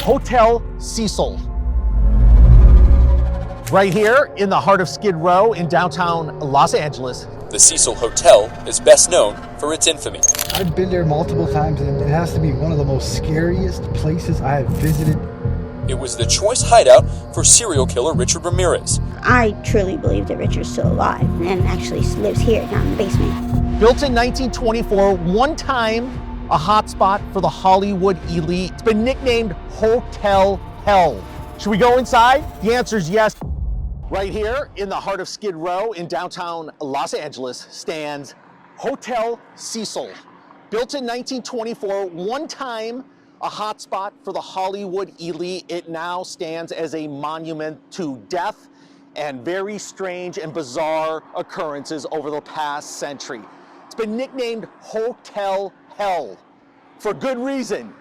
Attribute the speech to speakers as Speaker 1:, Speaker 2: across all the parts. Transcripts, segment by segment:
Speaker 1: Hotel Cecil. Right here in the heart of Skid Row in downtown Los Angeles.
Speaker 2: The Cecil Hotel is best known for its infamy.
Speaker 3: I've been there multiple times, and it has to be one of the most scariest places I have visited.
Speaker 2: It was the choice hideout for serial killer Richard Ramirez.
Speaker 4: I truly believe that Richard's still alive and actually lives here down in the basement.
Speaker 1: Built in 1924, one time a hotspot for the Hollywood elite. It's been nicknamed Hotel Hell. Should we go inside? The answer is yes. Right here in the heart of Skid Row in downtown Los Angeles stands Hotel Cecil. Built in 1924, one time a hotspot for the Hollywood elite, it now stands as a monument to death and very strange and bizarre occurrences over the past century. It's been nicknamed Hotel Hell for good reason.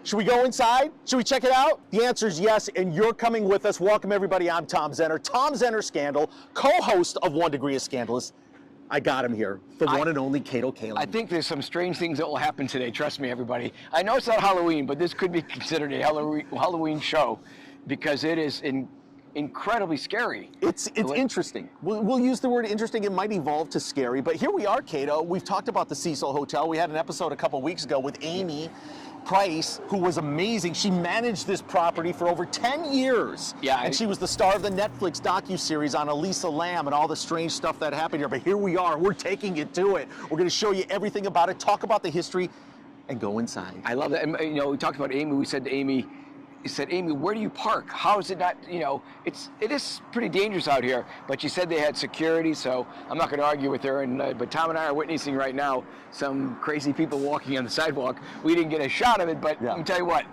Speaker 1: Should we go inside? Should we check it out? The answer is yes, and you're coming with us. Welcome, everybody. I'm Tom Zenner. Tom Zenner Scandal, co-host of 1 Degree of Scandalous. I got him here, the one and only Kato Kaelin.
Speaker 5: I think there's some strange things that will happen today. Trust me, everybody. I know it's not Halloween, but this could be considered a Halloween show because it is incredibly scary.
Speaker 1: It's interesting. We'll use the word interesting. It might evolve to scary, but here we are, Kato. We've talked about the Cecil Hotel. We had an episode a couple weeks ago with Amy Price, who was amazing. She managed this property for over 10 years.
Speaker 5: Yeah.
Speaker 1: And she was the star of the Netflix docuseries on Elisa Lam and all the strange stuff that happened here. But here we are. We're taking it to it. We're going to show you everything about it, talk about the history, and go inside.
Speaker 5: I love that. And, you know, we talked about Amy. We said to Amy, Amy, where do you park? How is it not, you know, it is pretty dangerous out here, but she said they had security, so I'm not going to argue with her. And but Tom and I are witnessing right now some crazy people walking on the sidewalk. We didn't get a shot of it, but Let me tell you what,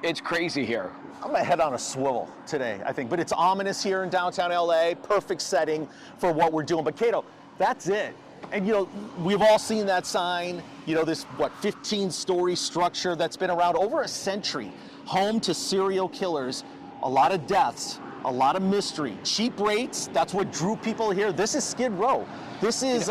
Speaker 5: it's crazy here.
Speaker 1: I'm gonna head on a swivel today, I think, but it's ominous here in downtown LA, perfect setting for what we're doing. But Kato, that's it. And you know, we've all seen that sign, you know, this, 15-story structure that's been around over a century. Home to serial killers, a lot of deaths, a lot of mystery, cheap rates. That's what drew people here. This is Skid Row. This is,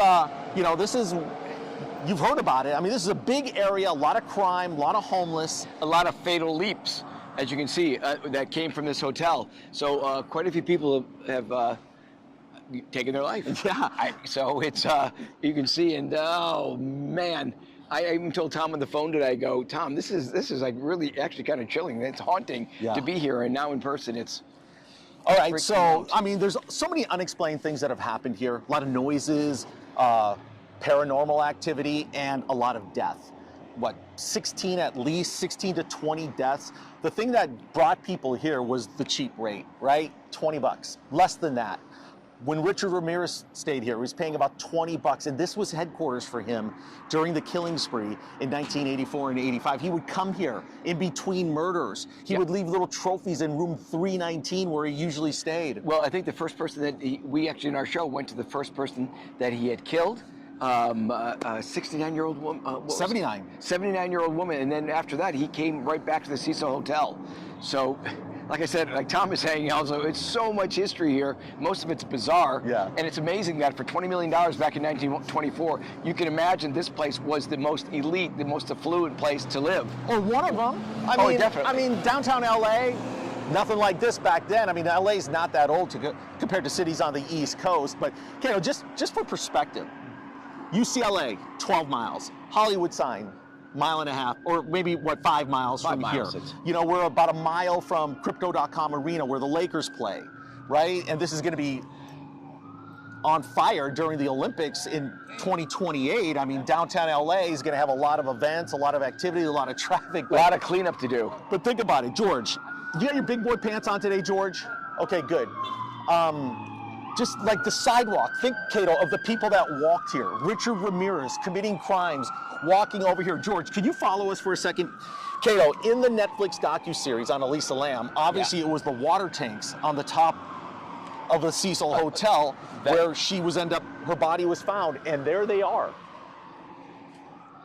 Speaker 1: you've heard about it. I mean, this is a big area, a lot of crime, a lot of homeless.
Speaker 5: A lot of fatal leaps, as you can see, that came from this hotel. So quite a few people have taken their life.
Speaker 1: Yeah.
Speaker 5: So it's, you can see, and oh man. I even told Tom on the phone today, I go, Tom, this is like really actually kind of chilling. It's haunting to be here, and now in person it's
Speaker 1: all right. So I mean, there's so many unexplained things that have happened here. A lot of noises, paranormal activity, and a lot of death. 16 at least, 16 to 20 deaths. The thing that brought people here was the cheap rate, right? $20, less than that. When Richard Ramirez stayed here, he was paying about $20, and this was headquarters for him during the killing spree in 1984 and 85. He would come here in between murders. He would leave little trophies in room 319 where he usually stayed.
Speaker 5: Well, I think the first person that we actually in our show went to the first person that he had killed, a 69-year-old woman. 79-year-old woman, and then after that, he came right back to the Cecil Hotel. So, like I said, like Tom is saying, also, it's so much history here. Most of it's bizarre.
Speaker 1: Yeah.
Speaker 5: And it's amazing that for $20 million back in 1924, you can imagine this place was the most elite, the most affluent place to live.
Speaker 1: Or one of them.
Speaker 5: Definitely.
Speaker 1: I mean, downtown LA, nothing like this back then. I mean, LA's not that old compared to cities on the East Coast. But, Kato, just for perspective, UCLA, 12 miles. Hollywood sign, 1.5 miles, or maybe 5 miles from here. You know, we're about a mile from Crypto.com Arena where the Lakers play, right? And this is going to be on fire during the Olympics in 2028. I mean, downtown LA is going to have a lot of events, a lot of activity, a lot of traffic.
Speaker 5: A lot of cleanup to do.
Speaker 1: But think about it, George. You got your big boy pants on today, George? Okay, good. Just like the sidewalk, think, Kato, of the people that walked here. Richard Ramirez committing crimes, walking over here. George, can you follow us for a second? Kato, in the Netflix docuseries on Elisa Lam, obviously it was the water tanks on the top of the Cecil Hotel where her body was found, and there they are.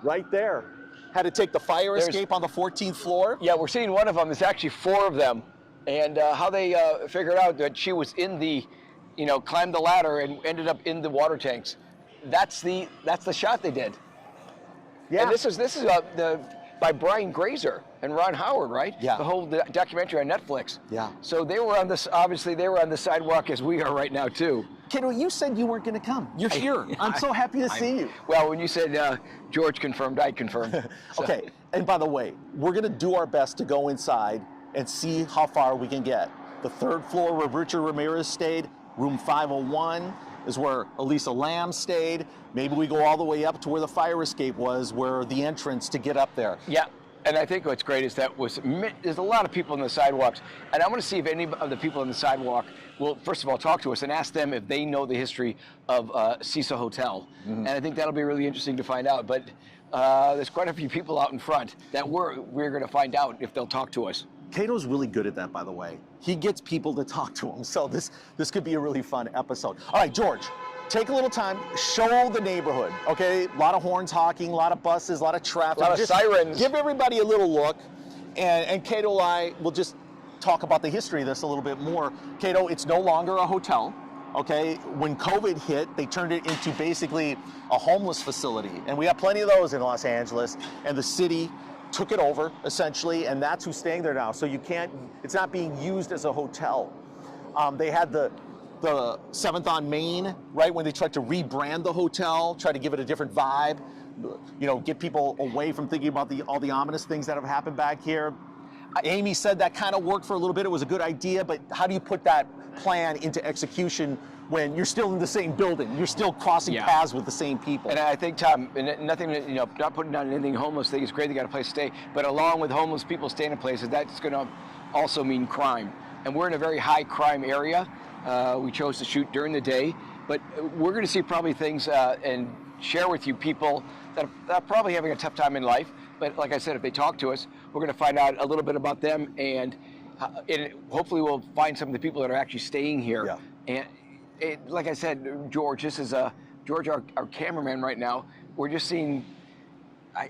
Speaker 1: Right there. Had to take the fire escape on the 14th floor.
Speaker 5: Yeah, we're seeing one of them. There's actually 4 of them. And how they figured out that she was in the, climbed the ladder and ended up in the water tanks. That's the shot they did.
Speaker 1: Yeah.
Speaker 5: And this is by Brian Grazer and Ron Howard, right?
Speaker 1: Yeah.
Speaker 5: The whole documentary on Netflix.
Speaker 1: Yeah.
Speaker 5: So they were on this, obviously they were on the sidewalk as we are right now too.
Speaker 1: Kato, you said you weren't going to come. You're here. I'm so happy to see you.
Speaker 5: Well, when you said George confirmed, I confirmed. So.
Speaker 1: Okay, and by the way, we're going to do our best to go inside and see how far we can get. The third floor where Richard Ramirez stayed, room 501, is where Elisa Lam stayed. Maybe we go all the way up to where the fire escape was, where the entrance to get up there.
Speaker 5: Yeah, and I think what's great is that there's a lot of people on the sidewalks, and I want to see if any of the people on the sidewalk will, first of all, talk to us and ask them if they know the history of Cecil Hotel. And I think that'll be really interesting to find out. But there's quite a few people out in front that we're going to find out if they'll talk to us.
Speaker 1: Kato's really good at that, by the way. He gets people to talk to him, so this could be a really fun episode. All right, George, take a little time, show the neighborhood, okay? A lot of horns honking, a lot of buses, a lot of traffic.
Speaker 5: A lot of sirens.
Speaker 1: Give everybody a little look, and Kato and I will just talk about the history of this a little bit more. Kato, it's no longer a hotel, okay? When COVID hit, they turned it into basically a homeless facility, and we have plenty of those in Los Angeles, and the city took it over, essentially, and that's who's staying there now. So you can't, it's not being used as a hotel. They had the 7th on Main, right, when they tried to rebrand the hotel, try to give it a different vibe, you know, get people away from thinking about all the ominous things that have happened back here. Amy said that kind of worked for a little bit. It was a good idea, but how do you put that plan into execution when you're still in the same building? You're still crossing paths with the same people.
Speaker 5: And I think, Tom, and nothing, you know, not putting down anything homeless thing is great. They got a place to stay, but along with homeless people staying in places, that's going to also mean crime. And we're in a very high crime area. We chose to shoot during the day, but we're going to see probably things and share with you people that are probably having a tough time in life. But like I said, if they talk to us, we're going to find out a little bit about them, and hopefully we'll find some of the people that are actually staying here.
Speaker 1: Yeah.
Speaker 5: And like I said, George, this is George, our cameraman right now. We're just seeing.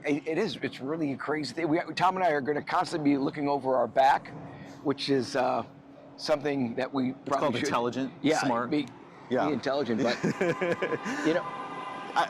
Speaker 5: It's really a crazy thing. Tom and I are going to constantly be looking over our back, which is something that we probably
Speaker 1: it's called
Speaker 5: should.
Speaker 1: Intelligent, smart.
Speaker 5: Be intelligent, but you know.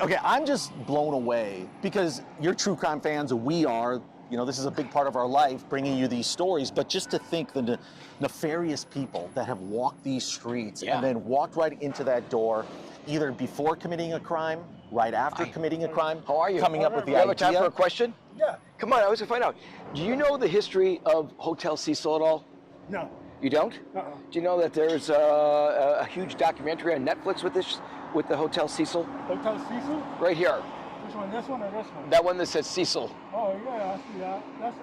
Speaker 1: Okay, I'm just blown away because you're true crime fans, and we are. You know, this is a big part of our life, bringing you these stories. But just to think the nefarious people that have walked these streets and then walked right into that door, either before committing a crime, right after committing a crime.
Speaker 5: How are you?
Speaker 1: Coming up with the
Speaker 5: idea. You have
Speaker 1: idea.
Speaker 5: time for a question?
Speaker 3: Yeah.
Speaker 5: Come on, I was to find out. Do you know the history of Hotel Cecil at all?
Speaker 3: No.
Speaker 5: You don't?
Speaker 3: Uh-uh.
Speaker 5: Do you know that there's a huge documentary on Netflix with the Hotel Cecil?
Speaker 3: Hotel Cecil?
Speaker 5: Right here.
Speaker 3: Which one? This one or this one?
Speaker 5: That one that says Cecil.
Speaker 3: Oh yeah, I see that. That's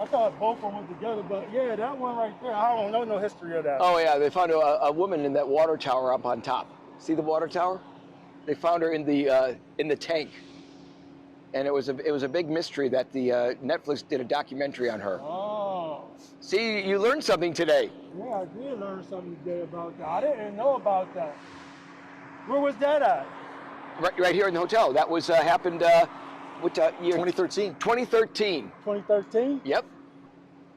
Speaker 3: I thought both of them were together, but yeah, that one right there. I don't know no history of that.
Speaker 5: Oh yeah, they found a woman in that water tower up on top. See the water tower? They found her in the tank, and it was a big mystery that the Netflix did a documentary on her.
Speaker 3: Oh.
Speaker 5: See, you learned something today.
Speaker 3: Yeah, I did learn something today about that. I didn't know about that. Where was that at?
Speaker 5: Right here in the hotel. That was happened. What year?
Speaker 1: 2013.
Speaker 5: 2013.
Speaker 3: 2013?
Speaker 5: Yep.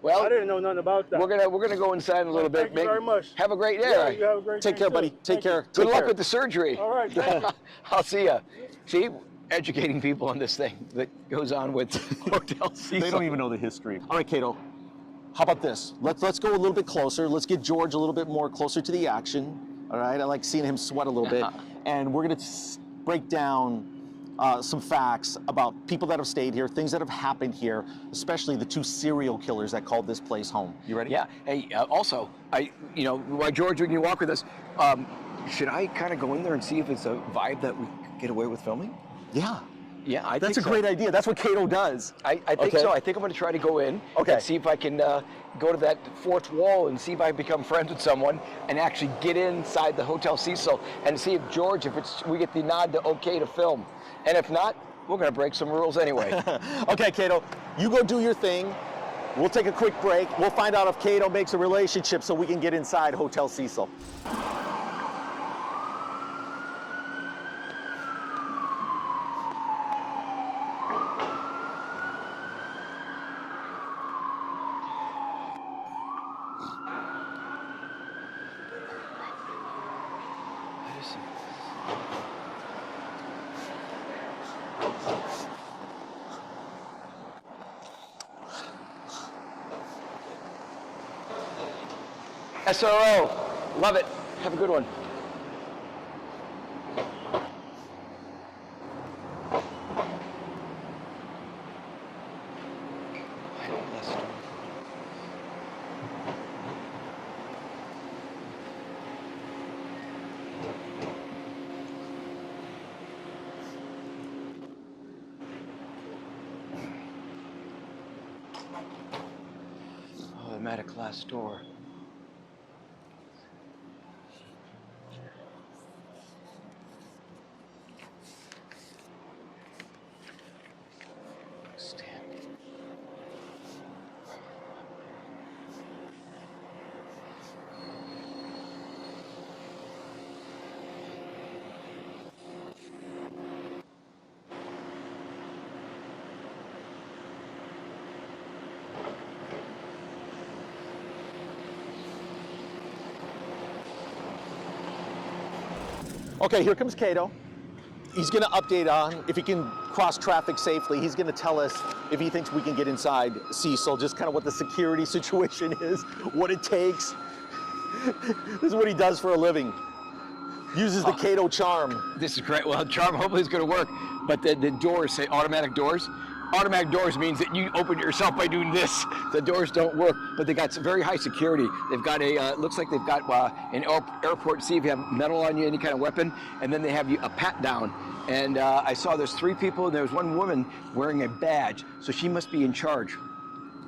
Speaker 5: Well,
Speaker 3: I didn't know nothing about that.
Speaker 5: We're gonna go inside in a little bit.
Speaker 3: Thank you very much.
Speaker 5: Have a great day.
Speaker 3: Yeah, you have a great
Speaker 1: Take
Speaker 3: day
Speaker 1: care,
Speaker 3: too.
Speaker 1: buddy. Take care.
Speaker 5: Good
Speaker 1: Take
Speaker 5: luck
Speaker 1: care.
Speaker 5: with the surgery.
Speaker 3: All right, thank you.
Speaker 5: I'll see ya. See, educating people on this thing that goes on with Hotel Cecil.
Speaker 1: They don't even know the history. All right, Kato. How about this? Let's go a little bit closer. Let's get George a little bit more closer to the action. All right. I like seeing him sweat a little bit, and we're gonna break down some facts about people that have stayed here, things that have happened here, especially the 2 serial killers that called this place home. You ready?
Speaker 5: Yeah. Hey, also, why George, when you walk with us, should I kind of go in there and see if it's a vibe that we could get away with filming?
Speaker 1: Yeah.
Speaker 5: Yeah, I
Speaker 1: That's
Speaker 5: think
Speaker 1: a great idea. That's what Kato does.
Speaker 5: I think so. I think I'm going to try to go in and see if I can go to that 4th wall and see if I become friends with someone and actually get inside the Hotel Cecil and see if George, we get the nod to okay to film. And if not, we're going to break some rules anyway.
Speaker 1: Okay, Kato, you go do your thing. We'll take a quick break. We'll find out if Kato makes a relationship so we can get inside Hotel Cecil.
Speaker 5: SRO, love it. Have a good one. Oh, I'm at a glass door.
Speaker 1: Okay, here comes Kato. He's gonna update on if he can cross traffic safely. He's gonna tell us if he thinks we can get inside Cecil, just kind of what the security situation is, what it takes. This is what he does for a living. Uses the Kato charm.
Speaker 5: This is great. Well, charm hopefully is going to work, but the doors say automatic doors. Automatic doors means that you open it yourself by doing this. The doors don't work, but they got some very high security. They've got a, looks like they've got an airport, see if you have metal on you, any kind of weapon, and then they have you a pat down. And I saw there's 3 people, and there's 1 woman wearing a badge, so she must be in charge.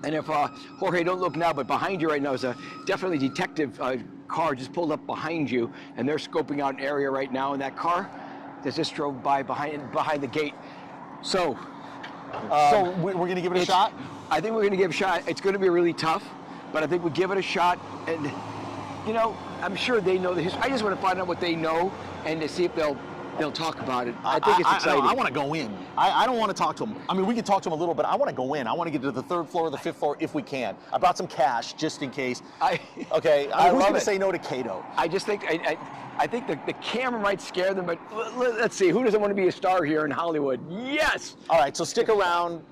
Speaker 5: And if, Jorge, don't look now, but behind you right now is a definitely detective car just pulled up behind you, and they're scoping out an area right now in that car that just drove by behind the gate. So
Speaker 1: We're going to give it a shot?
Speaker 5: I think we're going to give it a shot. It's going to be really tough, but I think we give it a shot. And, you know, I'm sure they know the history. I just want to find out what they know and to see if they'll talk about it. I think it's exciting.
Speaker 1: I want to go in. I don't want to talk to them. I mean, we can talk to them a little, but I want to go in. I want to get to the 3rd floor or the 5th floor if we can. I brought some cash just in case. Okay, who's going to say no to Kato?
Speaker 5: I just think, I think the camera might scare them, but let's see. Who doesn't want to be a star here in Hollywood? Yes!
Speaker 1: All right, so stick around.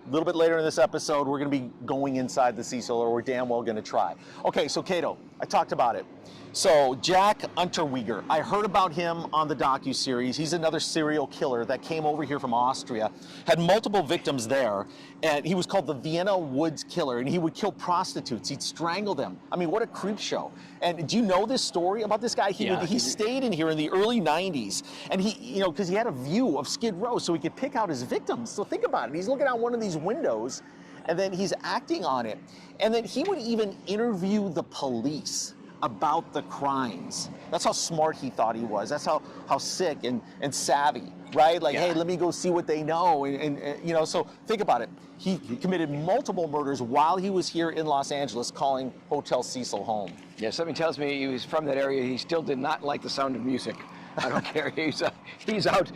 Speaker 1: A little bit later in this episode, we're going to be going inside the Cecil, or we're damn well going to try. Okay, so Kato, I talked about it. So Jack Unterweger, I heard about him on the docuseries. He's another serial killer that came over here from Austria, had multiple victims there, and he was called the Vienna Woods Killer, and he would kill prostitutes. He'd strangle them. I mean, what a creep show. And do you know this story about this guy? He stayed in here in the early 90s, and he, you know, because he had a view of Skid Row, so he could pick out his victims. So think about it. He's looking out one of these windows, and then he's acting on it. And then he would even interview the police about the crimes. That's how smart he thought he was. That's how sick and savvy, right? Like, hey, let me go see what they know. And you know, so think about it. He committed multiple murders while he was here in Los Angeles, calling Hotel Cecil home.
Speaker 5: Yeah, something tells me he was from that area. He still did not like the sound of music. I don't care. He was out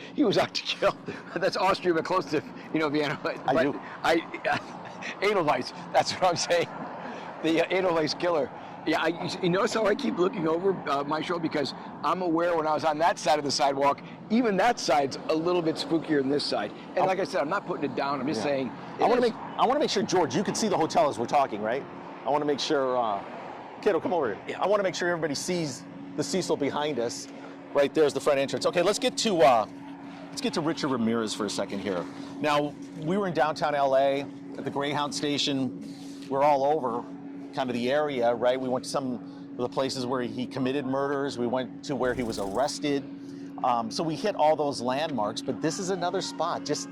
Speaker 5: to kill. That's Austria, but close to, you know, Vienna. But Edelweiss, that's what I'm saying. The Edelweiss killer. Yeah, you notice how I keep looking over my show, because I'm aware when I was on that side of the sidewalk, even that side's a little bit spookier than this side. And like I said, I'm not putting it down. I'm just saying. I want
Speaker 1: to make sure, George, you can see the hotel as we're talking, right? I want to make sure. Kato, come over here. Yeah. I want to make sure everybody sees the Cecil behind us. Right there's the front entrance. Okay, let's get to Richard Ramirez for a second here. Now, we were in downtown LA at the Greyhound station. We're all over kind of the area, right? We went to some of the places where he committed murders. We went to where he was arrested. So we hit all those landmarks, but this is another spot. Just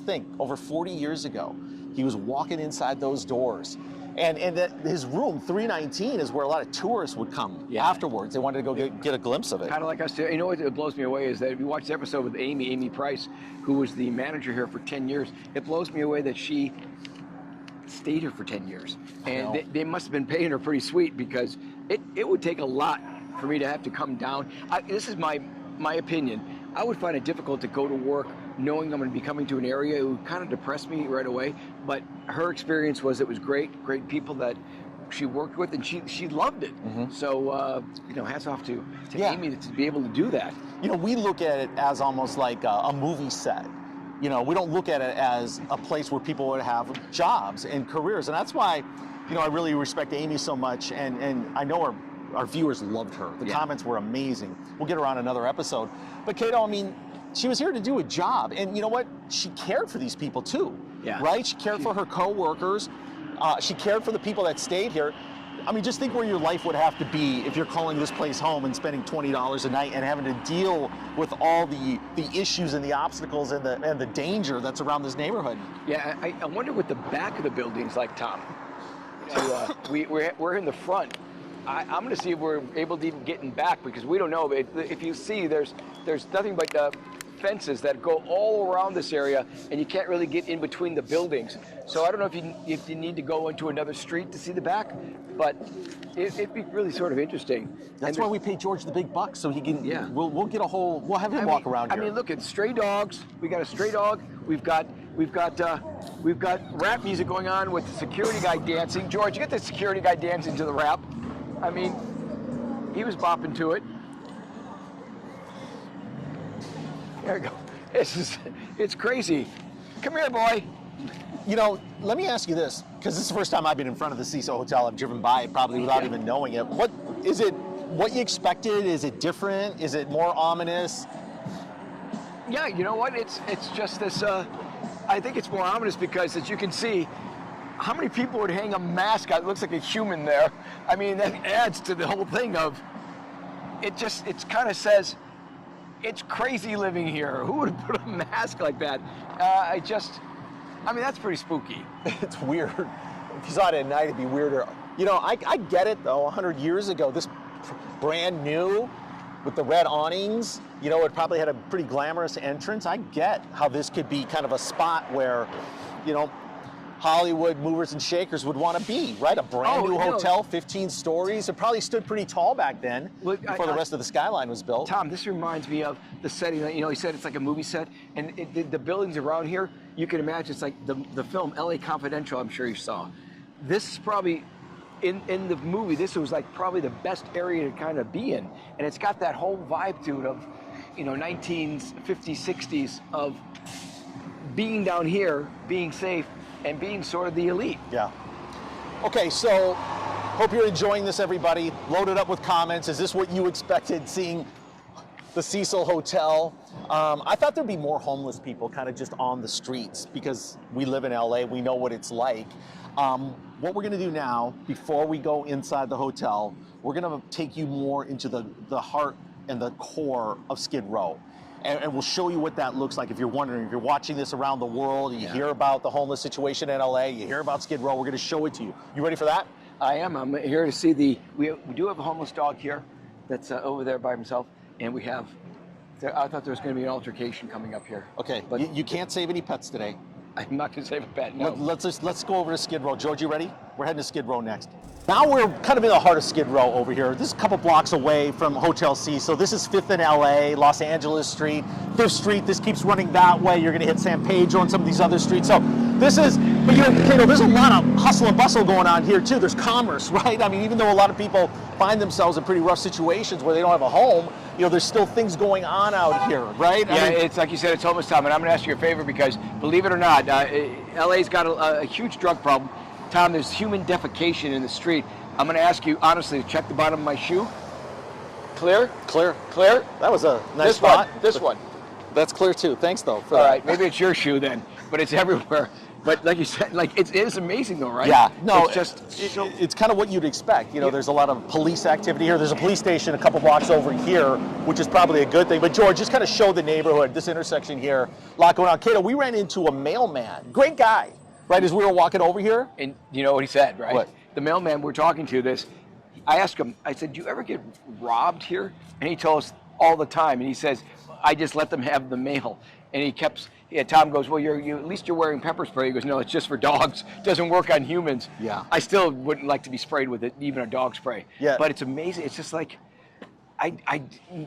Speaker 1: think, over 40 years ago, he was walking inside those doors. And his room, 319, is where a lot of tourists would come afterwards. They wanted to go get a glimpse of it.
Speaker 5: Kind of like us. You know what blows me away is that if you watch the episode with Amy Price, who was the manager here for 10 years, it blows me away that she stayed here for 10 years. And they must have been paying her pretty sweet, because it would take a lot for me to have to come down. This is my opinion. I would find it difficult to go to work knowing I'm going to be coming to an area. It would kind of depress me right away. But her experience was, it was great people that she worked with, and she loved it. Mm-hmm. So, you know, hats off to Amy to be able to do that.
Speaker 1: You know, we look at it as almost like a movie set. You know, we don't look at it as a place where people would have jobs and careers. And that's why, you know, I really respect Amy so much, and I know her our viewers loved her. The
Speaker 5: Yeah.
Speaker 1: comments were amazing. We'll get her on another episode. But Kato, I mean, she was here to do a job, and you know what? She cared for these people too,
Speaker 5: Yeah.
Speaker 1: right? She cared for her co-workers. She cared for the people that stayed here. I mean, just think where your life would have to be if you're calling this place home and spending $20 a night and having to deal with all the issues and the obstacles and the danger that's around this neighborhood.
Speaker 5: Yeah, I wonder what the back of the building's like, Tom. We're in the front. I'm going to see if we're able to even get in back, because we don't know. If you see, there's nothing but fences that go all around this area, and you can't really get in between the buildings. So I don't know if you need to go into another street to see the back, but it'd be really sort of interesting.
Speaker 1: That's why we pay George the big bucks, so he can.
Speaker 5: Yeah.
Speaker 1: We'll get a whole. We'll have him walk around here.
Speaker 5: I mean, look at stray dogs. We got a stray dog. We've got rap music going on with the security guy dancing. George, you get the security guy dancing to the rap. I mean, he was bopping to it. There we go. It's crazy. Come here, boy.
Speaker 1: You know, let me ask you this, because this is the first time I've been in front of the Cecil Hotel. I've driven by it probably without even knowing it. What is it? What you expected? Is it different? Is it more ominous?
Speaker 5: Yeah, you know what? It's just this. I think it's more ominous because, as you can see, how many people would hang a mask out? It looks like a human there. I mean, that adds to the whole thing of it. It kind of says it's crazy living here. Who would put a mask like that? I mean, that's pretty spooky.
Speaker 1: It's weird. If you saw it at night, it'd be weirder. You know, I get it though. 100 years ago, this brand new with the red awnings, you know, it probably had a pretty glamorous entrance. I get how this could be kind of a spot where, you know, Hollywood movers and shakers would want to be, right? A brand new hotel, 15 stories. It probably stood pretty tall back then before the rest of the skyline was built.
Speaker 5: Tom, this reminds me of the setting. You know, he said it's like a movie set, and the buildings around here, you can imagine it's like the film L.A. Confidential. I'm sure you saw. This is probably in the movie. This was like probably the best area to kind of be in, and it's got that whole vibe to it of, you know, 1950s, 60s of being down here, being safe, and being sort of the elite.
Speaker 1: Yeah. Okay, so hope you're enjoying this, everybody. Load it up with comments. Is this what you expected, seeing the Cecil Hotel? I thought there'd be more homeless people kind of just on the streets because we live in LA, we know what it's like. What we're gonna do now, before we go inside the hotel, we're gonna take you more into the heart and the core of Skid Row. And we'll show you what that looks like. If you're wondering, if you're watching this around the world, you hear about the homeless situation in LA, you hear about Skid Row, we're gonna show it to you. You ready for that?
Speaker 5: I am. I'm here to see we do have a homeless dog here that's over there by himself, and we have, I thought there was gonna be an altercation coming up here.
Speaker 1: Okay, but you can't save any pets today.
Speaker 5: I'm not gonna save a pet, no.
Speaker 1: Let's go over to Skid Row. George, you ready? We're heading to Skid Row next. Now we're kind of in the heart of Skid Row over here. This is a couple blocks away from Hotel Cecil. This is 5th and LA, Los Angeles Street, 5th Street. This keeps running that way. You're gonna hit San Pedro and some of these other streets. So this is, but you know, Kato, there's a lot of hustle and bustle going on here too. There's commerce, right? I mean, even though a lot of people find themselves in pretty rough situations where they don't have a home, you know, there's still things going on out here, right?
Speaker 5: Yeah, I mean, it's like you said, it's homeless, Tom, and I'm gonna ask you a favor because, believe it or not, LA's got a huge drug problem. Tom, there's human defecation in the street. I'm going to ask you, honestly, to check the bottom of my shoe. Clear? Clear? Clear?
Speaker 1: That was a nice spot.
Speaker 5: This one.
Speaker 1: That's clear too. Thanks though.
Speaker 5: All right, maybe it's your shoe then, but it's everywhere. But like you said, like it is amazing though, right?
Speaker 1: Yeah. No,
Speaker 5: it's
Speaker 1: kind of what you'd expect. You know, there's a lot of police activity here. There's a police station a couple blocks over here, which is probably a good thing. But George, just kind of show the neighborhood, this intersection here, a lot going on. Kato, we ran into a mailman. Great guy, right, as we were walking over here.
Speaker 5: And you know what he said, right?
Speaker 1: What?
Speaker 5: The mailman we're talking to, I asked him, I said, do you ever get robbed here? And he told us all the time. And he says, I just let them have the mail. And Tom goes, well, at least you're wearing pepper spray. He goes, no, it's just for dogs. It doesn't work on humans.
Speaker 1: Yeah.
Speaker 5: I still wouldn't like to be sprayed with it, even a dog spray.
Speaker 1: Yeah.
Speaker 5: But it's amazing. It's just like, I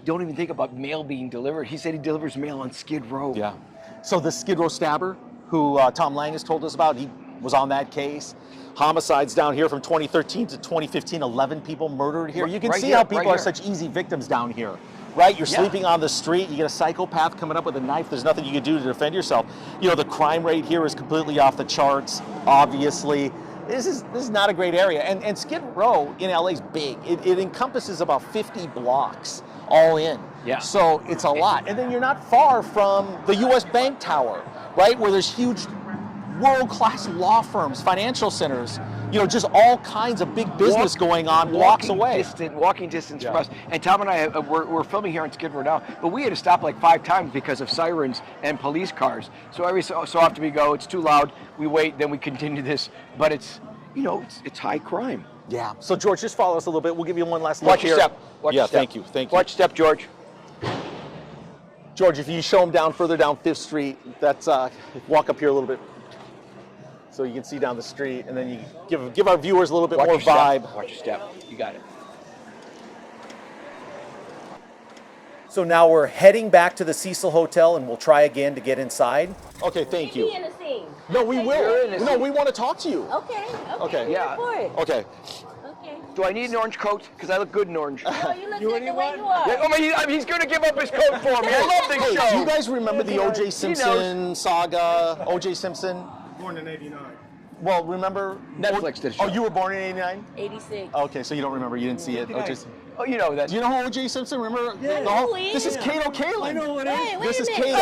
Speaker 5: don't even think about mail being delivered. He said he delivers mail on Skid Row.
Speaker 1: Yeah. So the Skid Row stabber, who Tom Lang has told us about, he was on that case. Homicides down here from 2013 to 2015, 11 people murdered here. You can see how people are such easy victims down here, right? You're sleeping on the street, you get a psychopath coming up with a knife, there's nothing you can do to defend yourself. You know, the crime rate here is completely off the charts, obviously. This is not a great area. And Skid Row in LA is big. It encompasses about 50 blocks all in.
Speaker 5: Yeah.
Speaker 1: So it's a lot. And then you're not far from the US Bank Tower, right? Where there's huge world-class law firms, financial centers, just all kinds of big business going on blocks away.
Speaker 5: Walking distance from us. And Tom and I, we're filming here in Skid Row now, but we had to stop like 5 times because of sirens and police cars. So every so often we go, it's too loud, we wait, then we continue this. But it's high crime.
Speaker 1: Yeah. So George, just follow us a little bit. We'll give you one last look here.
Speaker 5: Watch your step.
Speaker 1: Thank you.
Speaker 5: Watch your step, George.
Speaker 1: George, if you show them further down 5th Street, that's walk up here a little bit. So you can see down the street, and then you give our viewers a little bit more vibe.
Speaker 5: Watch your step. You got it.
Speaker 1: So now we're heading back to the Cecil Hotel, and we'll try again to get inside. Okay, thank you.
Speaker 6: Be in the scene.
Speaker 1: No, we will. No, we want to talk to you.
Speaker 6: Okay.
Speaker 5: Yeah.
Speaker 6: For it.
Speaker 1: Okay.
Speaker 6: Okay.
Speaker 5: Do I need an orange coat? Because I look good in orange.
Speaker 6: No, you look good the way you are.
Speaker 5: Yeah, he's going to give up his coat for me. I love this show.
Speaker 1: Do you guys remember the O.J. Simpson saga? O.J. Simpson?
Speaker 3: Born in '89.
Speaker 1: Well, remember?
Speaker 5: Netflix did a show.
Speaker 1: Oh, you were born in '89?
Speaker 6: 86.
Speaker 1: Okay, so you don't remember. You didn't see it.
Speaker 5: Oh, you know that.
Speaker 1: Do you know who O.J. Simpson? Remember?
Speaker 6: Yeah. I know who he
Speaker 1: This is
Speaker 6: is.
Speaker 1: Kato Kaelin.
Speaker 3: I know what it is.
Speaker 6: Wait
Speaker 1: This
Speaker 6: a
Speaker 1: is
Speaker 6: minute.
Speaker 1: Kato.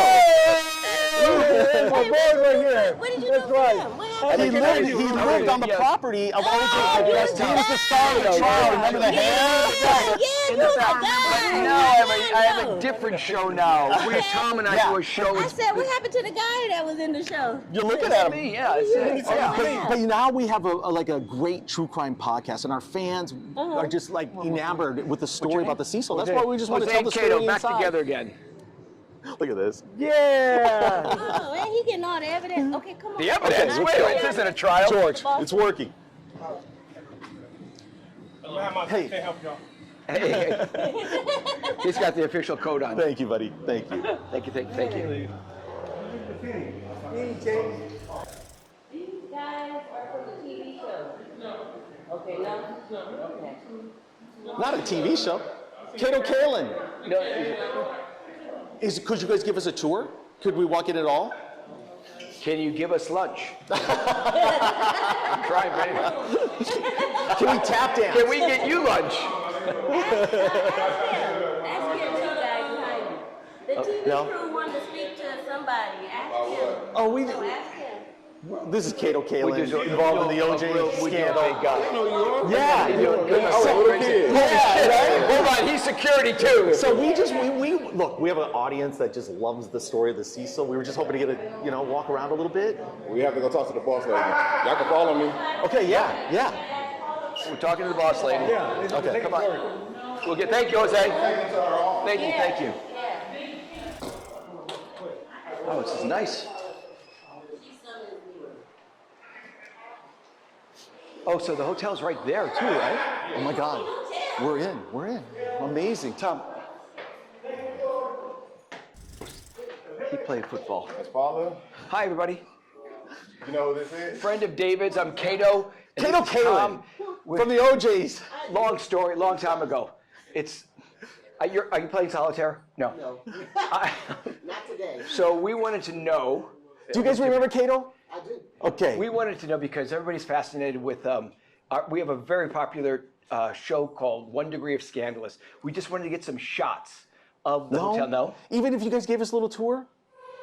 Speaker 3: My boy right here.
Speaker 6: What did you
Speaker 3: That's
Speaker 6: do
Speaker 3: right.
Speaker 6: for him? What
Speaker 1: And
Speaker 6: happened?
Speaker 1: he lived on the property of O.J.
Speaker 6: Oh,
Speaker 1: He was the star of the trial. Remember the hair?
Speaker 6: Yeah, you was a guy.
Speaker 5: Now I have a different show now. Where Tom and I do a show.
Speaker 6: I said, what happened to the guy that was in the show?
Speaker 1: You're looking at him.
Speaker 5: Me, yeah. It's
Speaker 1: But now we have a great true crime podcast, and our fans are just like enamored with the story about the Cecil. That's why we just want to tell the
Speaker 5: Kato
Speaker 1: story
Speaker 5: back
Speaker 1: inside.
Speaker 5: together again.
Speaker 1: Look at this.
Speaker 5: Yeah.
Speaker 6: Oh, man, he getting all the evidence. Okay, come on.
Speaker 5: The evidence?
Speaker 1: Okay,
Speaker 5: Wait,
Speaker 1: let's
Speaker 5: this isn't a trial.
Speaker 1: George, it's working. Hey.
Speaker 3: Can't help y'all.
Speaker 5: Hey. He's got the official coat on.
Speaker 1: Thank you, buddy. Thank you.
Speaker 5: Thank you.
Speaker 6: These guys are from the TV show. Okay, no? Okay.
Speaker 1: Not a TV show. Kato Kaelin. Is it because you guys give us a tour? Could we walk in at all?
Speaker 5: Can you give us lunch? I'm trying, baby.
Speaker 1: Can we tap dance?
Speaker 5: Can we get you lunch?
Speaker 6: Ask him, two guys behind you. The TV
Speaker 1: No.
Speaker 6: crew wanted to speak to somebody. Ask him.
Speaker 1: Oh, we.
Speaker 6: No, ask him.
Speaker 1: This is Kato Kaelin
Speaker 5: We do-
Speaker 1: involved in the OJ
Speaker 5: we do a
Speaker 1: scandal.
Speaker 5: big guy.
Speaker 1: Yeah.
Speaker 5: Yeah, right? Hold on, he's security too.
Speaker 1: So we look. We have an audience that just loves the story of the Cecil. We were just hoping to get walk around a little bit.
Speaker 7: We have to go talk to the boss lady. Y'all can follow me.
Speaker 1: Okay. Yeah.
Speaker 5: We're talking to the boss lady.
Speaker 3: Yeah.
Speaker 1: Okay.
Speaker 5: Come on. We'll get. Thank you, Jose. Thank you. Oh, this is nice. Oh, so the hotel's right there too, right?
Speaker 1: Oh my God. We're in. Amazing. Tom.
Speaker 5: He played football.
Speaker 7: His father.
Speaker 5: Hi, everybody.
Speaker 7: You know who this is?
Speaker 5: Friend of David's. I'm Kato. And
Speaker 1: Kato
Speaker 5: this is Tom.
Speaker 1: Kaelin from the OJs.
Speaker 5: Long story, long time ago. Are you playing solitaire? No. Not
Speaker 8: today.
Speaker 5: So we wanted to know.
Speaker 1: Do you guys remember Kato?
Speaker 8: I do.
Speaker 1: Okay.
Speaker 5: We wanted to know because everybody's fascinated with. We have a very popular show called 1 Degree of Scandalous. We just wanted to get some shots of the hotel. No.
Speaker 1: Even if you guys gave us a little tour?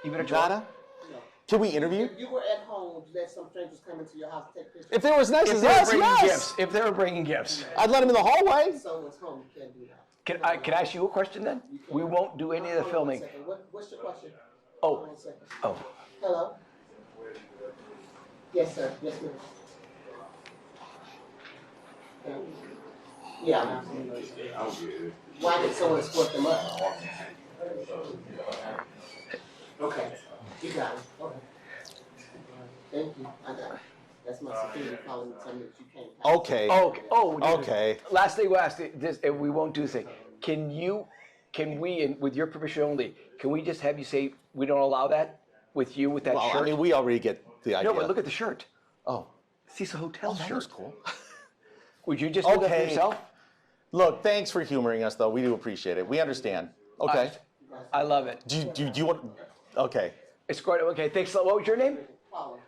Speaker 5: Even a
Speaker 1: Nada?
Speaker 8: No.
Speaker 1: Can we interview?
Speaker 8: If you were at home, would you let some strangers come into your house and take pictures?
Speaker 1: If they were as nice
Speaker 5: If
Speaker 1: as
Speaker 5: they were
Speaker 1: us,
Speaker 5: bringing
Speaker 1: yes.
Speaker 5: gifts. If they were bringing gifts.
Speaker 1: I'd let them in the hallway.
Speaker 8: Someone's home, you can't do that.
Speaker 5: Can I ask you a question then? We won't do any of the
Speaker 8: Hold on
Speaker 5: filming.
Speaker 8: 1 second. What's your question?
Speaker 5: Oh.
Speaker 8: Hold on 1 second.
Speaker 5: Oh.
Speaker 8: Hello? Yes, sir. Yes, ma'am. Yeah. Why did someone split them up? Okay. You got it. Okay. Thank you. I got it. That's my security calling to tell me that you can't.
Speaker 1: Okay. Okay.
Speaker 5: Last thing we asked, this, and we won't do this thing. Can we, and with your permission only, can we just have you say we don't allow that with you with that
Speaker 1: Well,
Speaker 5: shirt?
Speaker 1: I mean, we already get the idea.
Speaker 5: No, but look at the shirt.
Speaker 1: Oh.
Speaker 5: Cecil Hotel
Speaker 1: That
Speaker 5: shirt.
Speaker 1: was cool.
Speaker 5: Would you just do that for
Speaker 1: Okay.
Speaker 5: yourself?
Speaker 1: Look, thanks for humoring us, though. We do appreciate it. We understand. Okay.
Speaker 5: I love it.
Speaker 1: Do you want? Okay.
Speaker 5: It's quite okay. Thanks. What was your name?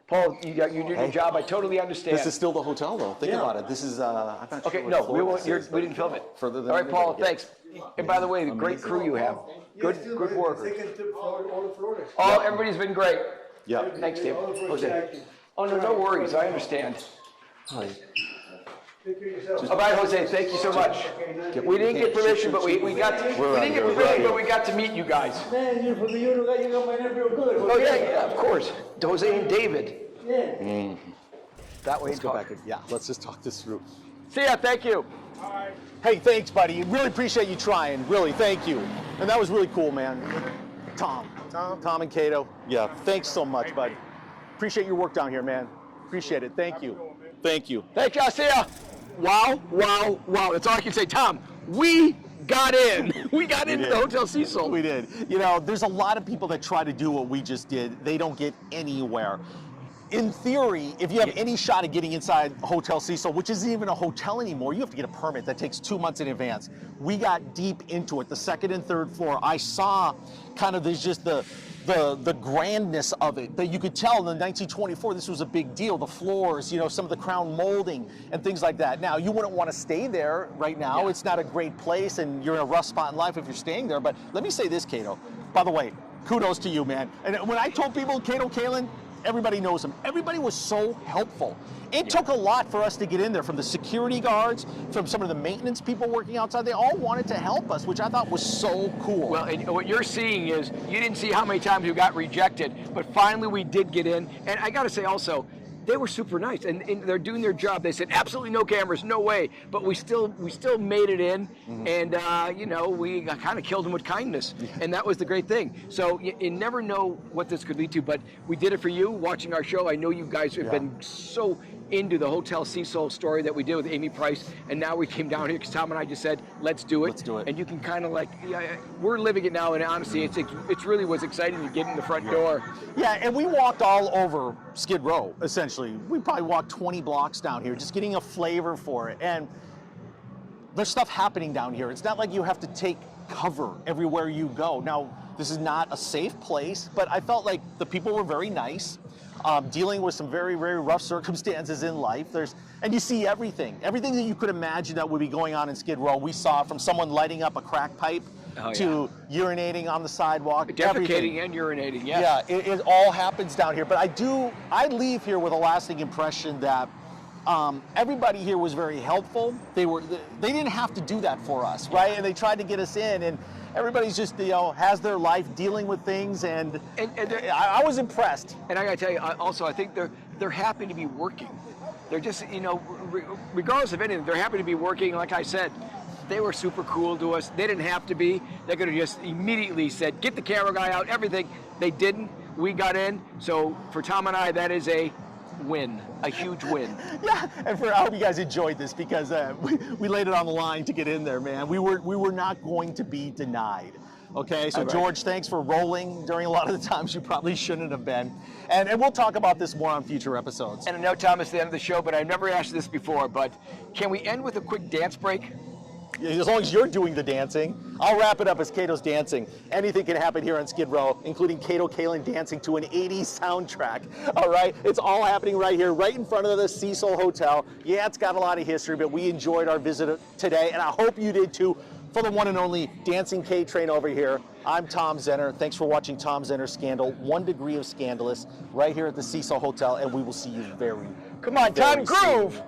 Speaker 5: Paul, you did your job. I totally understand.
Speaker 1: This is still the hotel, though. Think about it. This is, I'm not
Speaker 5: Okay,
Speaker 1: sure
Speaker 5: no,
Speaker 1: what floor this is,
Speaker 5: we didn't film it.
Speaker 1: Further than
Speaker 5: All right, Paul,
Speaker 1: everybody
Speaker 5: thanks. And by the way, the great crew you have. Good workers.
Speaker 3: All
Speaker 5: Everybody's been great.
Speaker 1: Yeah.
Speaker 5: Thanks, Dave. Jose. Oh, no worries. I understand.
Speaker 1: Hi.
Speaker 5: All right, Jose, thank you so much. We didn't get permission, but we got to meet you guys.
Speaker 3: Man, you're from the Uruguay, you got my name real good.
Speaker 5: Oh, yeah, of course. Jose and David.
Speaker 3: Yeah.
Speaker 5: That way.
Speaker 1: Let's go back. Yeah, let's just talk this through.
Speaker 5: See ya, thank you.
Speaker 3: All right.
Speaker 1: Hey, thanks, buddy. Really appreciate you trying. Really, thank you. And that was really cool, man. Tom and Kato. Yeah, thanks so much, bud. Appreciate your work down here, man. Appreciate it. Thank you. Thank you.
Speaker 5: Thank you, see ya. Wow. That's all I can say. Tom, we got in. We got into the Hotel Cecil.
Speaker 1: We did. You know, there's a lot of people that try to do what we just did. They don't get anywhere. In theory, if you have any shot at getting inside Hotel Cecil, which isn't even a hotel anymore, you have to get a permit that takes 2 months in advance. We got deep into it, the second and third floor. I saw kind of there's just the grandness of it, that you could tell in 1924 this was a big deal. The floors, you know, some of the crown molding and things like that. Now, you wouldn't want to stay there right now. Yeah. It's not a great place and you're in a rough spot in life if you're staying there. But let me say this, Kato. By the way, kudos to you, man. And when I told people Kato Kaelin, everybody knows him. Everybody was so helpful. It took a lot for us to get in there, from the security guards, from some of the maintenance people working outside. They all wanted to help us, which I thought was so cool.
Speaker 5: Well, and what you're seeing is, you didn't see how many times we got rejected, but finally we did get in. And I gotta say also, they were super nice, and they're doing their job. They said absolutely no cameras, no way, but we still made it in, and you know, we kind of killed them with kindness, and that was the great thing. So you never know what this could lead to, but we did it for you. Watching our show, I know you guys have been so into the Hotel Cecil story that we did with Amy Price, and now we came down here because Tom and I just said, let's do it.
Speaker 1: Let's do it.
Speaker 5: And you can kind of like, we're living it now, and honestly, it's really was exciting to get in the front door.
Speaker 1: Yeah, and we walked all over Skid Row, essentially. We probably walked 20 blocks down here, just getting a flavor for it. And there's stuff happening down here. It's not like you have to take cover everywhere you go. Now, this is not a safe place, but I felt like the people were very nice. Dealing with some very, very rough circumstances in life. And you see everything that you could imagine that would be going on in Skid Row. We saw, from someone lighting up a crack pipe to urinating on the sidewalk.
Speaker 5: Defecating and urinating,
Speaker 1: Yeah, it all happens down here. But I leave here with a lasting impression that everybody here was very helpful. They didn't have to do that for us, right? And they tried to get us in, and everybody's just, you know, has their life dealing with things, and I was impressed.
Speaker 5: And I gotta tell you, also, I think they're happy to be working. They're just, you know, regardless of anything, they're happy to be working. Like I said, they were super cool to us. They didn't have to be. They could have just immediately said, get the camera guy out, everything. They didn't. We got in. So for Tom and I, that is a win, a huge win.
Speaker 1: Yeah, and I hope you guys enjoyed this, because we laid it on the line to get in there, man. We were not going to be denied. Okay, so George, thanks for rolling during a lot of the times you probably shouldn't have been. And we'll talk about this more on future episodes.
Speaker 5: And I know, Tom, it's the end of the show, but I've never asked this before, but can we end with a quick dance break?
Speaker 1: As long as you're doing the dancing, I'll wrap it up as Kato's dancing. Anything can happen here on Skid Row, including Kato Kaelin dancing to an 80s soundtrack. All right, it's all happening right here, right in front of the Cecil Hotel. Yeah, it's got a lot of history, but we enjoyed our visit today, and I hope you did too. For the one and only Dancing K-Train over here, I'm Tom Zenner. Thanks for watching Tom Zenner Scandal, 1 Degree of Scandalous, right here at the Cecil Hotel, and we will see you very,
Speaker 5: Come on, Tom, groove!
Speaker 1: soon.